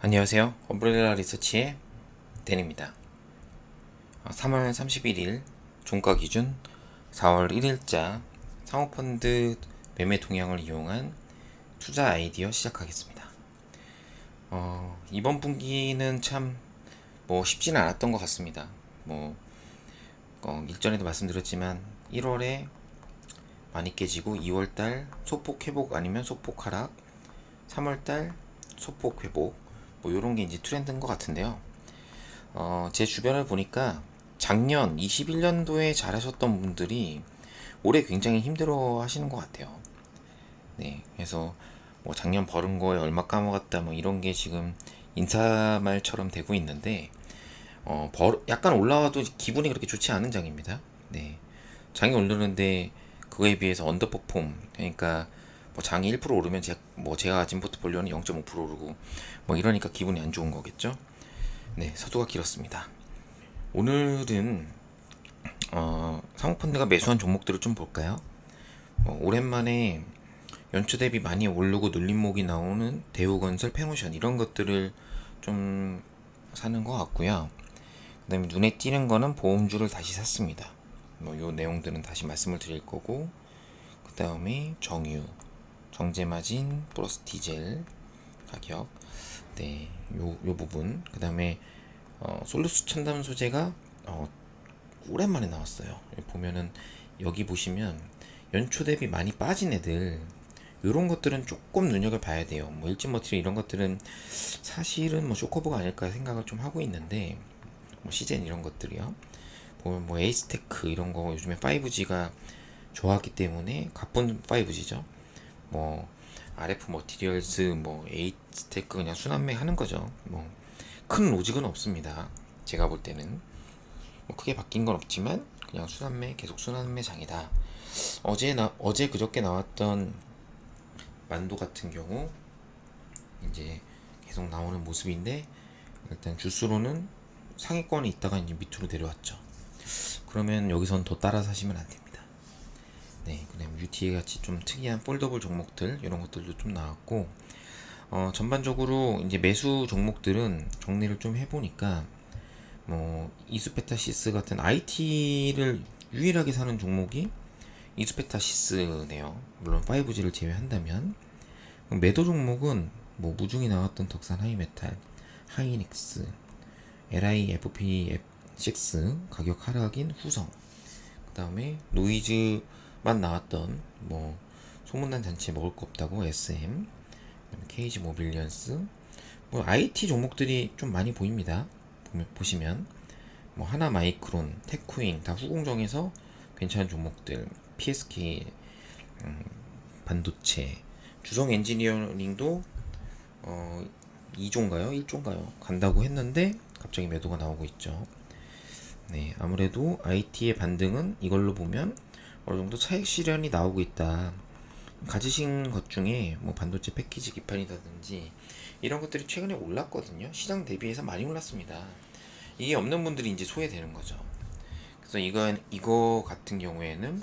안녕하세요. 엄브렐라 리서치의 댄입니다. 3월 31일 종가 기준 4월 1일자 상호펀드 매매 동향을 이용한 투자 아이디어 시작하겠습니다. 이번 분기는 참 쉽지는 않았던 것 같습니다. 일전에도 말씀드렸지만 1월에 많이 깨지고 2월달 소폭 회복 아니면 소폭 하락, 3월달 소폭 회복, 요런 게 이제 트렌드인 것 같은데요. 제 주변을 보니까 작년 21년도에 잘하셨던 분들이 올해 굉장히 힘들어 하시는 것 같아요. 네, 그래서 작년 벌은 거에 얼마 까먹었다 이런 게 지금 인사말처럼 되고 있는데, 약간 올라와도 기분이 그렇게 좋지 않은 장입니다. 네, 장이 오르는데 그거에 비해서 언더퍼폼, 그러니까 장이 1% 오르면 제가 가진 포트폴리오는 0.5% 오르고 이러니까 기분이 안 좋은 거겠죠. 네, 서두가 길었습니다. 오늘은 사모펀드가 매수한 종목들을 좀 볼까요? 오랜만에 연초 대비 많이 오르고 눌림목이 나오는 대우건설, 페노션 이런 것들을 좀 사는 것 같고요. 그 다음에 눈에 띄는 거는 보험주를 다시 샀습니다. 요 내용들은 다시 말씀을 드릴 거고, 그 다음에 정유, 정제마진 플러스 디젤 가격, 네, 요 부분. 그 다음에 솔루스 첨단 소재가 오랜만에 나왔어요. 보면은 여기 보시면 연초 대비 많이 빠진 애들, 이런 것들은 조금 눈여겨봐야 돼요. 일진 머티리얼 이런 것들은 사실은 쇼커버가 아닐까 생각을 좀 하고 있는데, 시젠 이런 것들이요. 보면 에이스테크 이런 거 요즘에 5G가 좋았기 때문에 가쁜 5G죠. RF 머티리얼스 에이스테크 그냥 순환매 하는 거죠. 큰 로직은 없습니다. 제가 볼 때는 크게 바뀐 건 없지만 그냥 순환매, 계속 순환매 장이다. 어제 그저께 나왔던 만도 같은 경우 이제 계속 나오는 모습인데, 일단 주수로는 상위권에 있다가 이제 밑으로 내려왔죠. 그러면 여기선 더 따라 사시면 안 됩니다. 네, 그다음 UTA 같이 좀 특이한 폴더블 종목들 이런 것들도 좀 나왔고, 전반적으로 이제 매수 종목들은 정리를 좀 해보니까 이수페타시스 같은 IT를 유일하게 사는 종목이 이수페타시스네요. 물론 5G를 제외한다면. 매도 종목은 무중히 나왔던 덕산 하이메탈, 하이닉스, LIFP6 가격 하락인 후성, 그 다음에 노이즈만 나왔던 소문난 잔치 먹을 거 없다고 SM, KG 모빌리언스, IT 종목들이 좀 많이 보입니다. 보시면 하나 마이크론, 테크윈 다 후공정에서 괜찮은 종목들, PSK 반도체, 주성 엔지니어링도 2조인가요? 1조인가요? 간다고 했는데 갑자기 매도가 나오고 있죠. 네, 아무래도 IT의 반등은 이걸로 보면 어느 정도 차익 실현이 나오고 있다. 가지신 것 중에 반도체 패키지 기판이라든지 이런 것들이 최근에 올랐거든요. 시장 대비해서 많이 올랐습니다. 이게 없는 분들이 이제 소외되는 거죠. 그래서 이거 같은 경우에는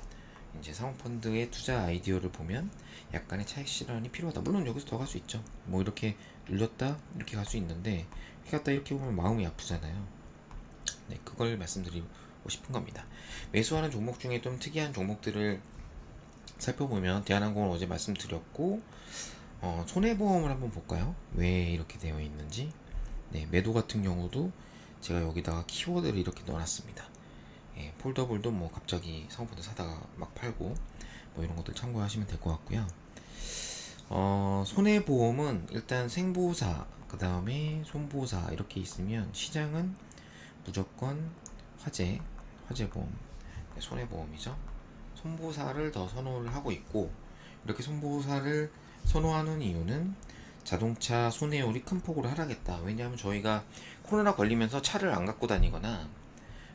이제 사모펀드의 투자 아이디어를 보면 약간의 차익 실현이 필요하다. 물론 여기서 더 갈 수 있죠. 이렇게 눌렸다 이렇게 갈 수 있는데, 이렇게 갔다 이렇게 보면 마음이 아프잖아요. 네, 그걸 말씀드리고 싶은 겁니다. 매수하는 종목 중에 좀 특이한 종목들을 살펴보면 대한항공은 어제 말씀드렸고, 손해보험을 한번 볼까요? 왜 이렇게 되어 있는지. 네, 매도 같은 경우도 제가 여기다가 키워드를 이렇게 넣어놨습니다. 예, 폴더블도 갑자기 사모펀드 사다가 막 팔고 이런 것들 참고하시면 될 것 같고요. 손해보험은 일단 생보사, 그 다음에 손보사 이렇게 있으면 시장은 무조건 화재보험, 네, 손해보험이죠. 손보사를 더 선호를 하고 있고, 이렇게 손보사를 선호하는 이유는 자동차 손해율이 큰 폭으로 하락했다. 왜냐하면 저희가 코로나 걸리면서 차를 안 갖고 다니거나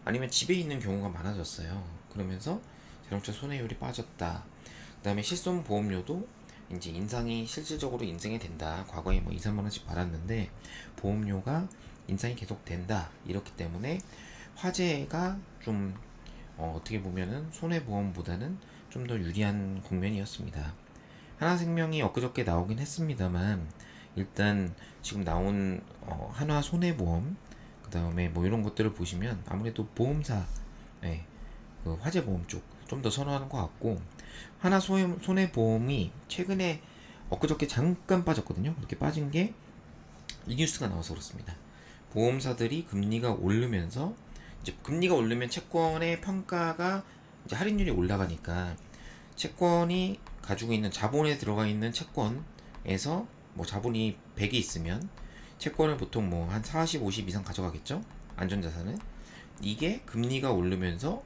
아니면 집에 있는 경우가 많아졌어요. 그러면서 자동차 손해율이 빠졌다. 그 다음에 실손 보험료도 이제 인상이 실질적으로 인상이 된다. 과거에 2, 3만 원씩 받았는데 보험료가 인상이 계속 된다. 이렇기 때문에 화재가 좀 어떻게 보면은 손해보험보다는 좀 더 유리한 국면이었습니다. 하나생명이 엊그저께 나오긴 했습니다만 일단 지금 나온 한화 손해보험, 그 다음에 뭐 이런 것들을 보시면 아무래도 보험사, 예, 그 화재보험 쪽 좀 더 선호하는 것 같고, 하나 손해보험이 최근에 엊그저께 잠깐 빠졌거든요. 그렇게 빠진 게 이 뉴스가 나와서 그렇습니다. 보험사들이 금리가 오르면서, 이제 금리가 오르면 채권의 평가가 이제 할인율이 올라가니까 채권이 가지고 있는 자본에 들어가 있는 채권에서 뭐 자본이 100이 있으면 채권을 보통 뭐 한 40, 50 이상 가져가겠죠? 안전자산은. 이게 금리가 오르면서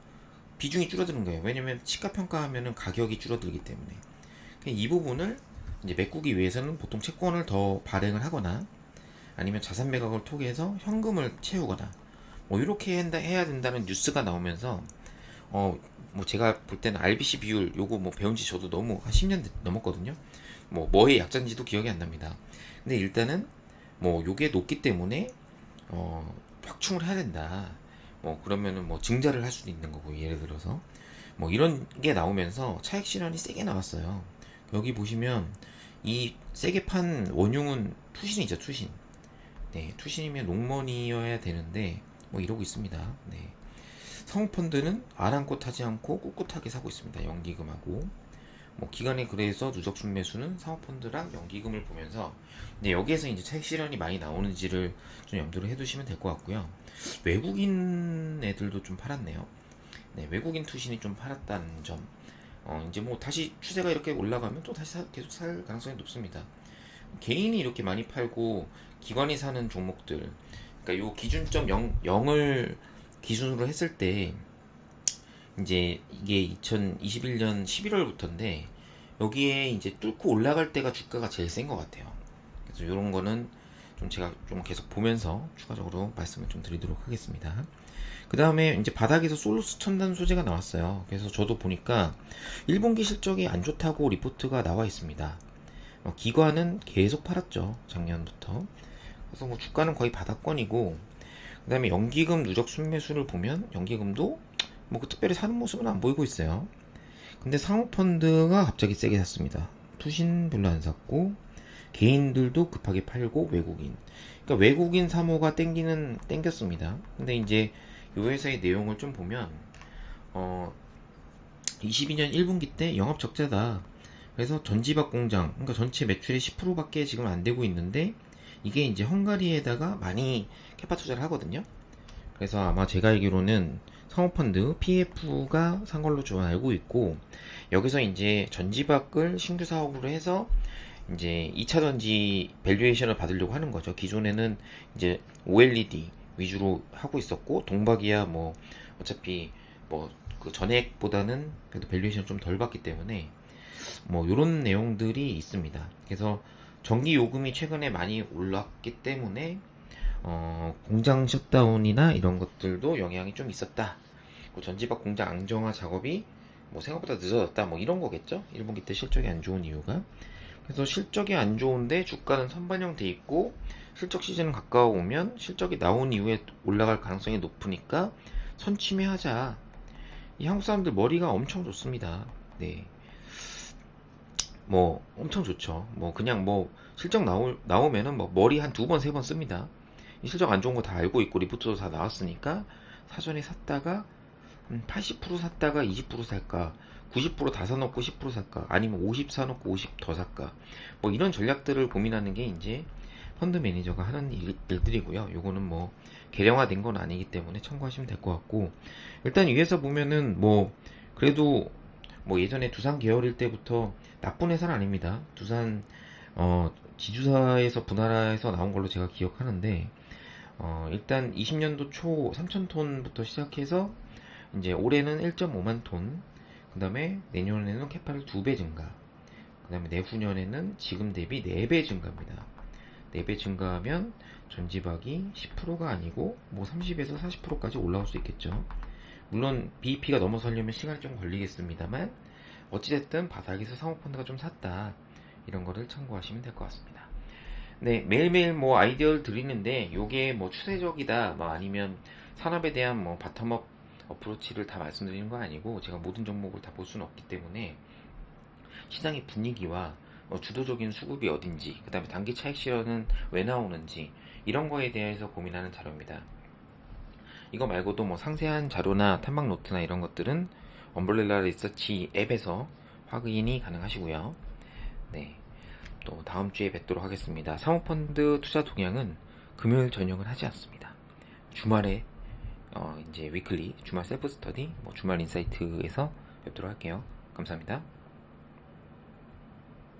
비중이 줄어드는 거예요. 왜냐면 시가평가하면은 가격이 줄어들기 때문에. 이 부분을 이제 메꾸기 위해서는 보통 채권을 더 발행을 하거나 아니면 자산 매각을 통해서 현금을 채우거나 뭐 이렇게 해야 된다는 뉴스가 나오면서 뭐 제가 볼 때는 RBC 비율 요거 뭐 배운 지 저도 너무 한 10년 넘었거든요. 뭐의 약자인지도 기억이 안 납니다. 근데 일단은 뭐 요게 높기 때문에 확충을 해야 된다. 뭐 그러면은 뭐 증자를 할 수도 있는 거고, 예를 들어서 뭐 이런 게 나오면서 차익 실현이 세게 나왔어요. 여기 보시면 이 세게 판 원흉은 투신이죠, 투신. 네, 투신이면 농머니여야 되는데 뭐 이러고 있습니다. 네. 성우펀드는 아랑곳하지 않고 꿋꿋하게 사고 있습니다. 연기금하고 뭐 기간에 그래서 누적 순매수는 사모펀드랑 연기금을 보면서, 네, 여기에서 이제 차익 실현이 많이 나오는지를 좀 염두를 해두시면 될 것 같고요. 외국인 애들도 좀 팔았네요. 네, 외국인 투신이 좀 팔았다는 점. 이제 뭐 다시 추세가 이렇게 올라가면 또 다시 계속 살 가능성이 높습니다. 개인이 이렇게 많이 팔고 기관이 사는 종목들, 그러니까 요 기준점 0을 기준으로 했을 때 이제 이게 2021년 11월부터인데 여기에 이제 뚫고 올라갈 때가 주가가 제일 센 것 같아요. 그래서 이런 거는 좀 제가 좀 계속 보면서 추가적으로 말씀을 좀 드리도록 하겠습니다. 그 다음에 이제 바닥에서 솔로스 첨단 소재가 나왔어요. 그래서 저도 보니까 1분기 실적이 안 좋다고 리포트가 나와 있습니다. 기관은 계속 팔았죠, 작년부터. 그래서 뭐 주가는 거의 바닥권이고, 그 다음에 연기금 누적 순매수를 보면 연기금도 뭐 특별히 사는 모습은 안 보이고 있어요. 근데 사모펀드가 갑자기 세게 샀습니다. 투신 별로 안 샀고, 개인들도 급하게 팔고, 외국인. 그러니까 외국인 사모가 땡겼습니다. 근데 이제 이 회사의 내용을 좀 보면 22년 1분기 때 영업 적자다. 그래서 전지박 공장, 그러니까 전체 매출의 10%밖에 지금 안 되고 있는데, 이게 이제 헝가리에다가 많이 캐파 투자를 하거든요. 그래서 아마 제가 알기로는 사모펀드 PF가 산 걸로 좀 알고 있고, 여기서 이제 전지박을 신규 사업으로 해서 이제 2차 전지 밸류에이션을 받으려고 하는 거죠. 기존에는 이제 OLED 위주로 하고 있었고, 동박이야 뭐 어차피 뭐 그 전액보다는 그래도 밸류에이션 좀 덜 받기 때문에 뭐 이런 내용들이 있습니다. 그래서 전기 요금이 최근에 많이 올랐기 때문에 공장 셧다운이나 이런 것들도 영향이 좀 있었다. 전지박 공장 안정화 작업이 뭐 생각보다 늦어졌다. 뭐 이런 거겠죠. 1분기 때 실적이 안 좋은 이유가. 그래서 실적이 안 좋은데 주가는 선반영 돼 있고, 실적 시즌은 가까워오면 실적이 나온 이후에 올라갈 가능성이 높으니까 선침해하자. 이 한국 사람들 머리가 엄청 좋습니다. 네. 뭐 엄청 좋죠. 뭐 그냥 뭐 실적 나오면은 뭐 머리 한 2번, 3번 씁니다. 이 실적 안 좋은 거 다 알고 있고 리포트도 다 나왔으니까 사전에 샀다가 80% 샀다가 20% 살까, 90%다 사놓고 10% 살까, 아니면 50 사놓고 50 더 살까, 뭐 이런 전략들을 고민하는 게 이제 펀드 매니저가 하는 일들이고요. 요거는 뭐 개량화된 건 아니기 때문에 참고하시면 될 것 같고, 일단 위에서 보면은 뭐 그래도 뭐 예전에 두산 계열일 때부터 나쁜 회사는 아닙니다. 두산 지주사에서 분할해서 나온 걸로 제가 기억하는데, 일단 20년도 초 3,000톤부터 시작해서 이제 올해는 1.5만 톤, 그 다음에 내년에는 캐파를 2배 증가, 그 다음에 내후년에는 지금 대비 4배 증가입니다. 4배 증가하면 전지박이 10%가 아니고 뭐 30에서 40%까지 올라올 수 있겠죠. 물론 BEP가 넘어서려면 시간이 좀 걸리겠습니다만, 어찌됐든 바닥에서 사모펀드가 좀 샀다, 이런 거를 참고하시면 될 것 같습니다. 네, 매일매일 뭐 아이디어를 드리는데 요게 뭐 추세적이다, 뭐 아니면 산업에 대한 뭐 바텀업 어프로치를 다 말씀드리는 거 아니고, 제가 모든 종목을 다 볼 수는 없기 때문에 시장의 분위기와 주도적인 수급이 어딘지, 그 다음에 단기 차익 실현은 왜 나오는지 이런 거에 대해서 고민하는 자료입니다. 이거 말고도 뭐 상세한 자료나 탐방 노트나 이런 것들은 엄브렐라 리서치 앱에서 확인이 가능하시고요. 네, 또 다음 주에 뵙도록 하겠습니다. 사모펀드 투자 동향은 금요일 저녁은 하지 않습니다. 주말에 이제 위클리 주말 셀프 스터디, 주말 인사이트에서 뵙도록 할게요. 감사합니다.